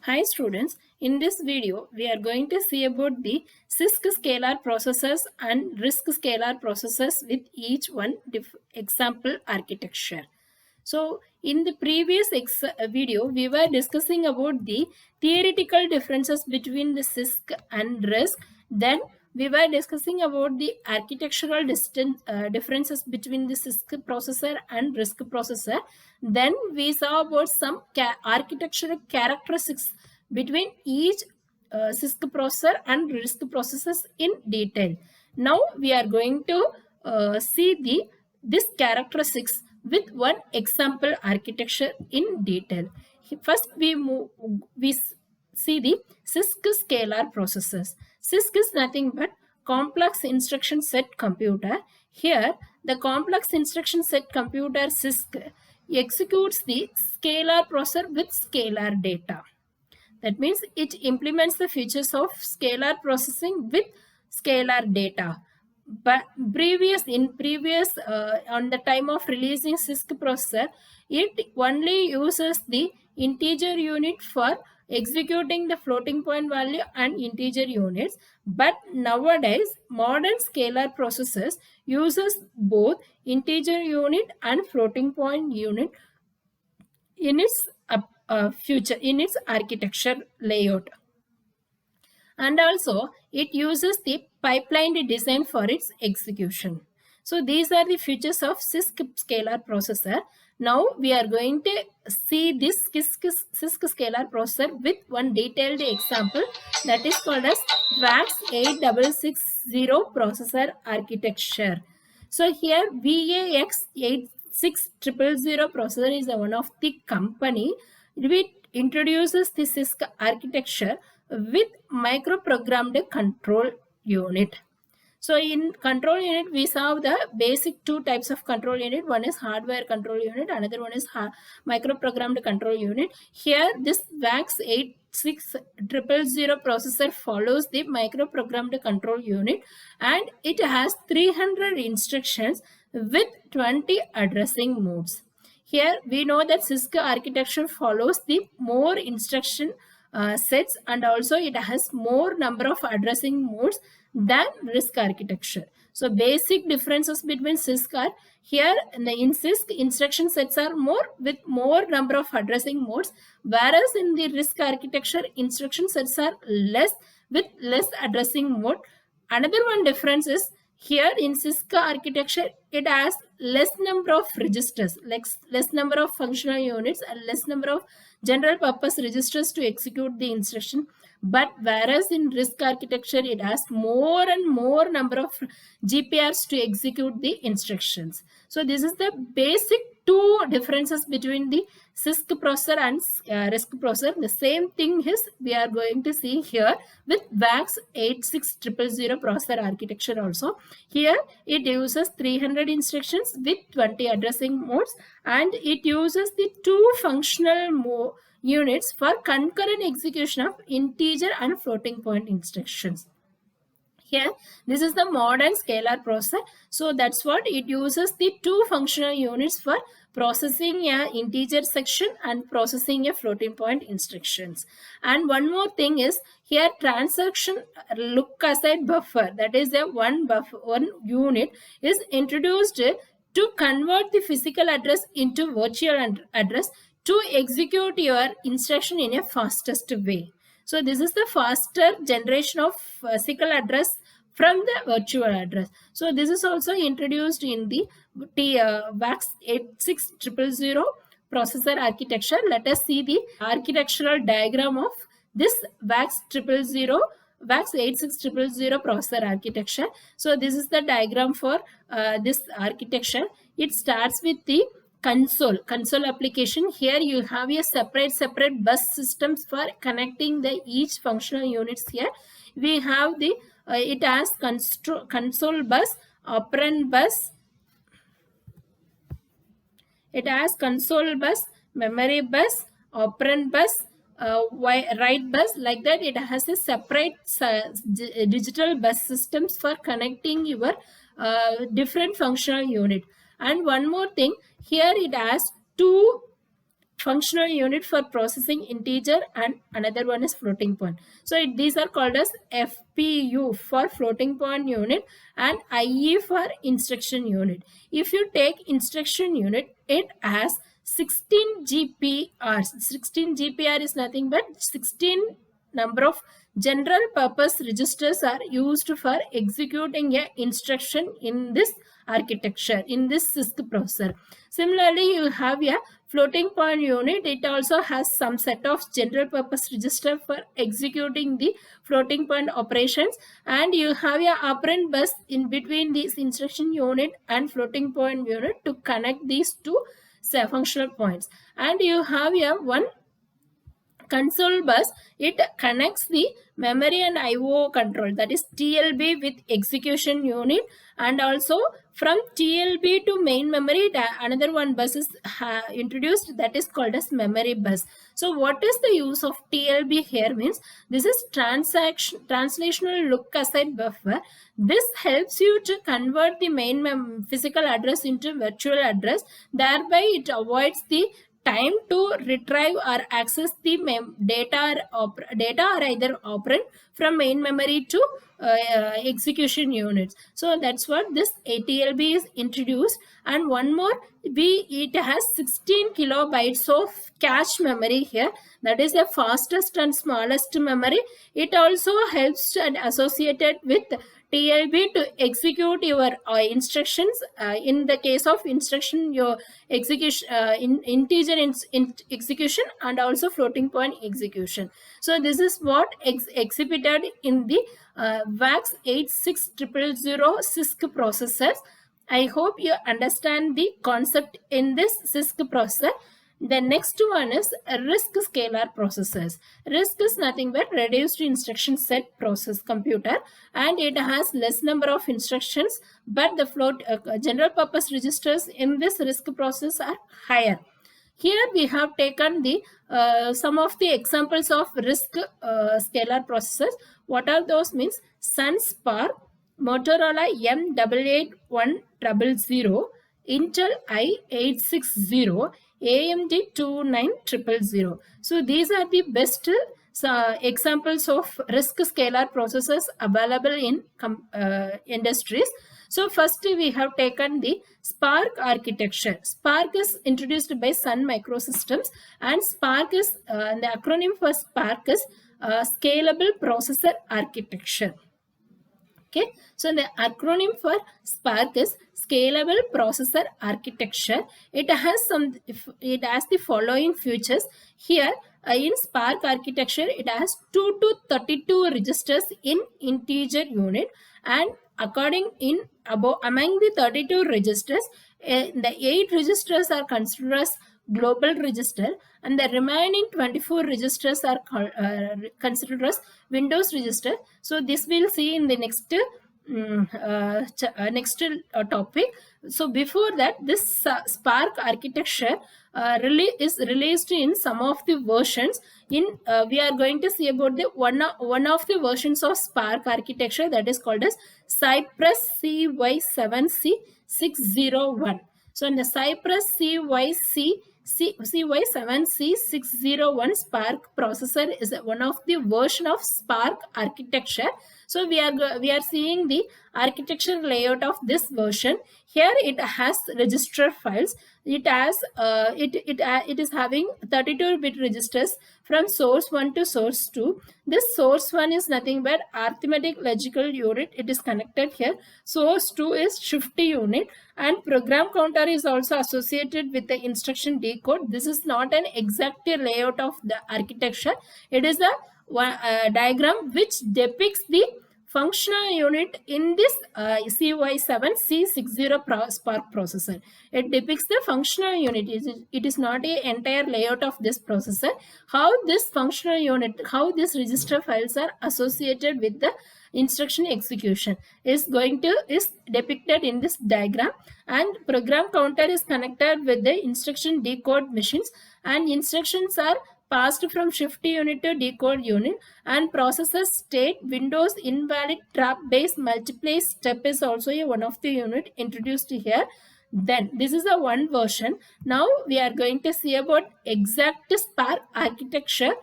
Hi students, in this video we are going to see about the CISC scalar processors and RISC scalar processors with each one example architecture. So in the previous video we were discussing about the theoretical differences between the CISC and RISC. Then we were discussing about the architectural differences between the CISC processor and RISC processor. Then we saw about some architectural characteristics between each CISC processor and RISC processors in detail. Now we are going to see this characteristics with one example architecture in detail. First we see the CISC scalar processors. CISC is nothing but complex instruction set computer. Here the complex instruction set computer CISC executes the scalar processor with scalar data. That means it implements the features of scalar processing with scalar data. But previous on the time of releasing CISC processor, it only uses the integer unit for executing the floating point value and integer units. But nowadays modern scalar processors uses both integer unit and floating point unit in its architecture layout. And also it uses the pipelined design for its execution. So these are the features of CISC scalar processor. Now we are going to see this CISC scalar processor with one detailed example, that is called as VAX 8660 processor architecture. So here VAX 86000 processor is one of the company which introduces the CISC architecture with microprogrammed control unit. So in control unit, we saw the basic two types of control unit. One is hardware control unit, another one is microprogrammed control unit. Here this VAX 86000 processor follows the microprogrammed control unit, and it has 300 instructions with 20 addressing modes. Here we know that CISC architecture follows the more instruction sets, and also it has more number of addressing modes than RISC architecture. So basic differences between CISC are here in CISC instruction sets are more with more number of addressing modes, whereas in the RISC architecture instruction sets are less with less addressing mode. Another one difference is here in CISC architecture, it has less number of registers, like less number of functional units and less number of general purpose registers to execute the instruction. But whereas in RISC architecture, it has more and more number of GPRs to execute the instructions. So this is the basic two differences between the CISC processor and RISC processor. The same thing is we are going to see here with VAX 86000 processor architecture also. Here it uses 300 instructions with 20 addressing modes, and it uses the two functional units for concurrent execution of integer and floating point instructions. Here this is the modern scalar processor, so that's what it uses the two functional units for processing a integer section and processing a floating point instructions. And one more thing is here transaction look aside buffer, that is a one unit is introduced to convert the physical address into virtual address to execute your instruction in a fastest way. So this is the faster generation of physical address from the virtual address. So this is also introduced in the VAX 86000 processor architecture. Let us see the architectural diagram of this VAX 86000 processor architecture. So this is the diagram for this architecture. It starts with the console application. Here you have a separate bus systems for connecting the each functional units. Here we have the it has console bus, operand bus, it has console bus, memory bus, operand bus, write bus, like that. It has a separate digital bus systems for connecting your different functional unit. And one more thing, here it has two functional unit for processing integer, and another one is floating point. So these are called as FPU for floating point unit and IE for instruction unit. If you take instruction unit, it has 16 GPR. 16 GPR is nothing but 16 number of general purpose registers are used for executing a instruction in this architecture, in this CISC processor. Similarly, you have a floating point unit. It also has some set of general purpose register for executing the floating point operations, and you have a operand bus in between this instruction unit and floating point unit to connect these two functional points. And you have a one console bus. It connects the memory and IO control, that is TLB, with execution unit, and also from TLB to main memory another one bus is introduced, that is called as memory bus. So what is the use of TLB here means this is translational look aside buffer. This helps you to convert the main physical address into virtual address, thereby it avoids the time to retrieve or access the data or either operand from main memory to execution units. So that's what this ATLB is introduced. And one more, it has 16 kilobytes of cache memory here, that is the fastest and smallest memory. It also helps and associated with TLB to execute your instructions. In the case of instruction, your execution integer execution and also floating point execution. So this is what exhibited in the VAX 86000 CISC processors. I hope you understand the concept in this CISC processor. The next one is RISC scalar processors. RISC is nothing but reduced instruction set process computer, and it has less number of instructions, but the general purpose registers in this RISC process are higher. Here we have taken the some of the examples of RISC scalar processors. What are those means? Sun Spark, Motorola M88100, Intel i860, AMD 29000. So these are the best examples of RISC scalar processors available in industries. So first we have taken the Spark architecture. Spark is introduced by Sun Microsystems, and Spark is the acronym for Spark is Scalable Processor Architecture. Okay, so the acronym for Spark is Scalable Processor Architecture. It has the following features. Here in Spark architecture, it has 2 to 32 registers in integer unit, and among the 32 registers, the 8 registers are considered as global register, and the remaining 24 registers are considered as Windows register. So this we'll see in the next topic. So before that, this Spark architecture is released in some of the versions. We are going to see about the one of the versions of Spark architecture, that is called as Cypress CY7C601. So in the Cypress CY7C601 Spark processor is one of the version of Spark architecture. So we are seeing the architecture layout of this version. Here it has register files. It is having 32-bit registers from source 1 to source 2. This source 1 is nothing but arithmetic logical unit. It is connected here. Source 2 is shifty unit, and program counter is also associated with the instruction decode. This is not an exact layout of the architecture. It is a diagram which depicts the functional unit in this CY7C60 Spark processor. It depicts the functional unit. It is not an entire layout of this processor. How this functional unit, how these register files are associated with the instruction execution is depicted in this diagram, and program counter is connected with the instruction decode machines, and instructions are passed from shift unit to decode unit, and processor state Windows invalid trap based multiply step is also one of the unit introduced here. Then this is a one version. Now we are going to see about exact Spark architecture